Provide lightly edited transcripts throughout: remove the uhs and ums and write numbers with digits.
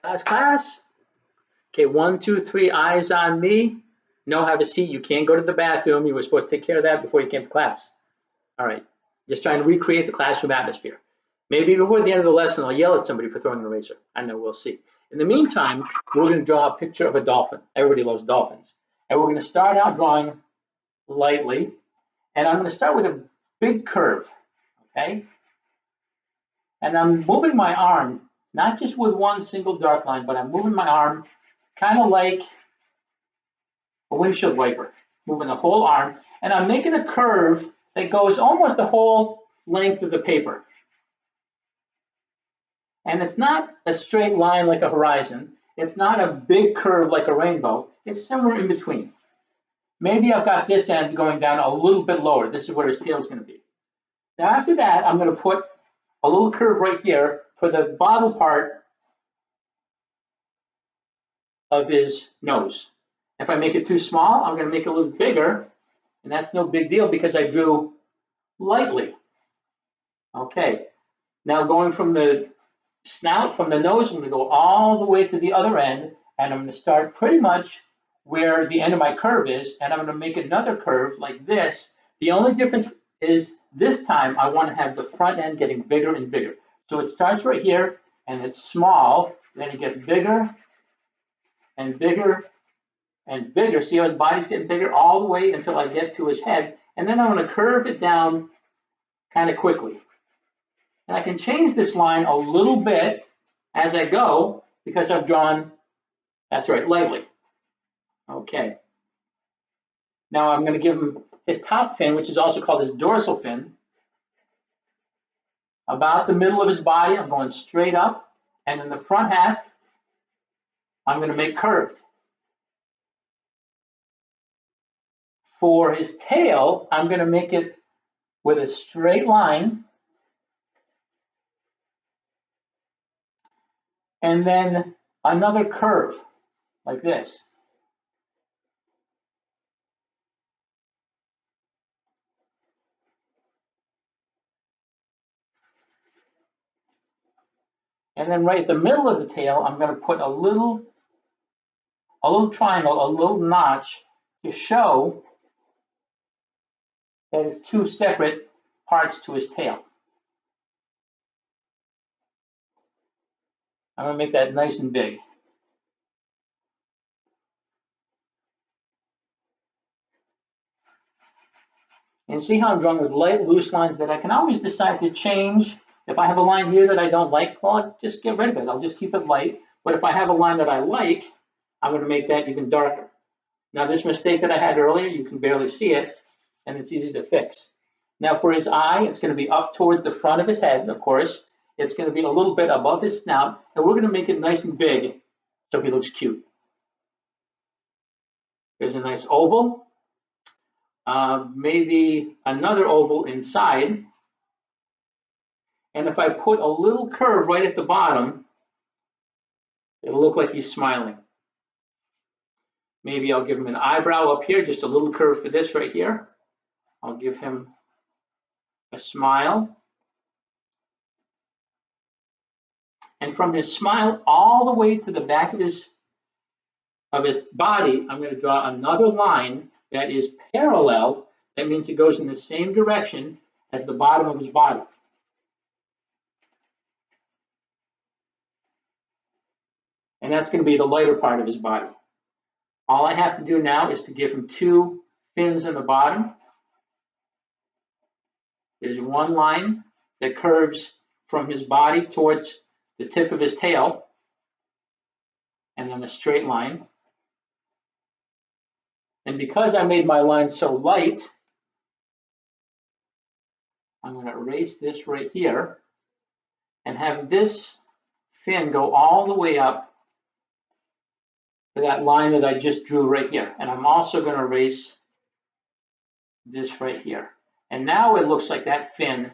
Class. Okay, 1, 2, 3, eyes on me. No, have a seat. You can't go to the bathroom. You were supposed to take care of that before you came to class. All right, just trying to recreate the classroom atmosphere. Maybe before the end of the lesson, I'll yell at somebody for throwing an eraser. I know, we'll see. In the meantime, we're going to draw a picture of a dolphin. Everybody loves dolphins. And we're going to start out drawing lightly. And I'm going to start with a big curve, okay? And I'm moving my arm, not just with one single dark line, but I'm moving my arm kind of like a windshield wiper, moving the whole arm. And I'm making a curve that goes almost the whole length of the paper. And it's not a straight line like a horizon. It's not a big curve like a rainbow. It's somewhere in between. Maybe I've got this end going down a little bit lower. This is where his tail is going to be. Now after that, I'm going to put a little curve right here for the bottom part of his nose. If I make it too small, I'm going to make it a little bigger. And that's no big deal because I drew lightly. Okay. Now going from the snout, from the nose, I'm going to go all the way to the other end, and I'm going to start pretty much where the end of my curve is, and I'm going to make another curve like this. The only difference is this time I want to have the front end getting bigger and bigger. So it starts right here, and it's small, then it gets bigger and bigger and bigger. See how his body's getting bigger all the way until I get to his head, and then I'm going to curve it down kind of quickly. And I can change this line a little bit as I go because I've drawn, that's right, lightly. Okay. Now I'm going to give him his top fin, which is also called his dorsal fin. About the middle of his body, I'm going straight up. And in the front half, I'm going to make curved. For his tail, I'm going to make it with a straight line. And then another curve like this. And then right at the middle of the tail, I'm going to put a little triangle, a little notch to show that it's two separate parts to his tail. I'm going to make that nice and big. And see how I'm drawing with light, loose lines that I can always decide to change. If I have a line here that I don't like, well, I'll just get rid of it. I'll just keep it light. But if I have a line that I like, I'm going to make that even darker. Now, this mistake that I had earlier, you can barely see it, and it's easy to fix. Now, for his eye, it's going to be up towards the front of his head, of course. It's going to be a little bit above his snout, and we're going to make it nice and big so he looks cute. There's a nice oval. Maybe another oval inside. And if I put a little curve right at the bottom, it'll look like he's smiling. Maybe I'll give him an eyebrow up here, just a little curve for this right here. I'll give him a smile. And from his smile all the way to the back of his body, I'm going to draw another line that is parallel. That means it goes in the same direction as the bottom of his body. And that's going to be the lighter part of his body. All I have to do now is to give him two fins in the bottom. There's one line that curves from his body towards the tip of his tail, and then a straight line. And because I made my line so light, I'm going to erase this right here and have this fin go all the way up to that line that I just drew right here. And I'm also going to erase this right here. And now it looks like that fin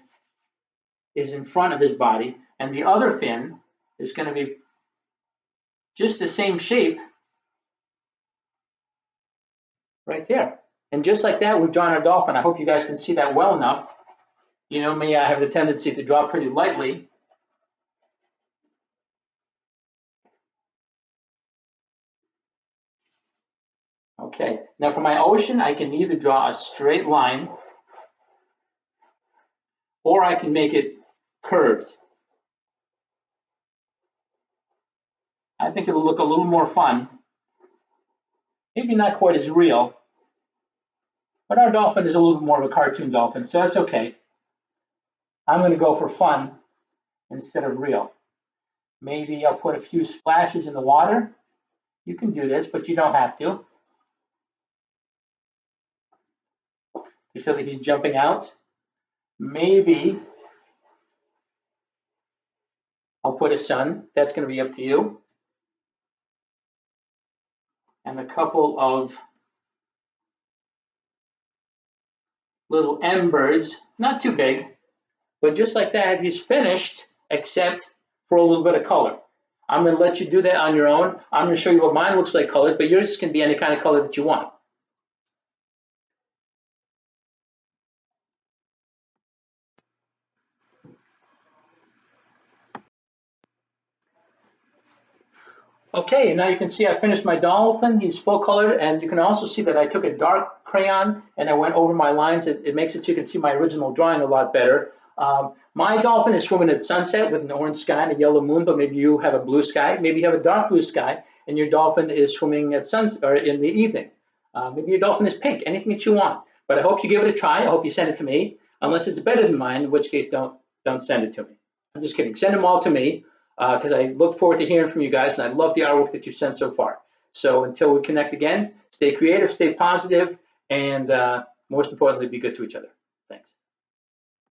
is in front of his body, and the other fin is going to be just the same shape right there. And just like that, we've drawn our dolphin. I hope you guys can see that well enough. You know me, I have the tendency to draw pretty lightly. Okay, now for my ocean, I can either draw a straight line or I can make it curved. I think it'll look a little more fun. Maybe not quite as real, but our dolphin is a little more of a cartoon dolphin, so that's okay. I'm going to go for fun instead of real. Maybe I'll put a few splashes in the water. You can do this, but you don't have to. To show that he's jumping out. Maybe I'll put a sun. That's going to be up to you. And a couple of little M birds, not too big, but just like that, he's finished, except for a little bit of color. I'm going to let you do that on your own. I'm going to show you what mine looks like colored, but yours can be any kind of color that you want. Okay, and now you can see I finished my dolphin. He's full colored, and you can also see that I took a dark crayon and I went over my lines. It makes it so you can see my original drawing a lot better. My dolphin is swimming at sunset with an orange sky and a yellow moon, but maybe you have a blue sky. Maybe you have a dark blue sky, and your dolphin is swimming at sunset or in the evening. Maybe your dolphin is pink. Anything that you want. But I hope you give it a try. I hope you send it to me, unless it's better than mine, in which case don't send it to me. I'm just kidding. Send them all to me. Because I look forward to hearing from you guys, and I love the artwork that you've sent so far. So until we connect again, stay creative, stay positive, and most importantly, be good to each other.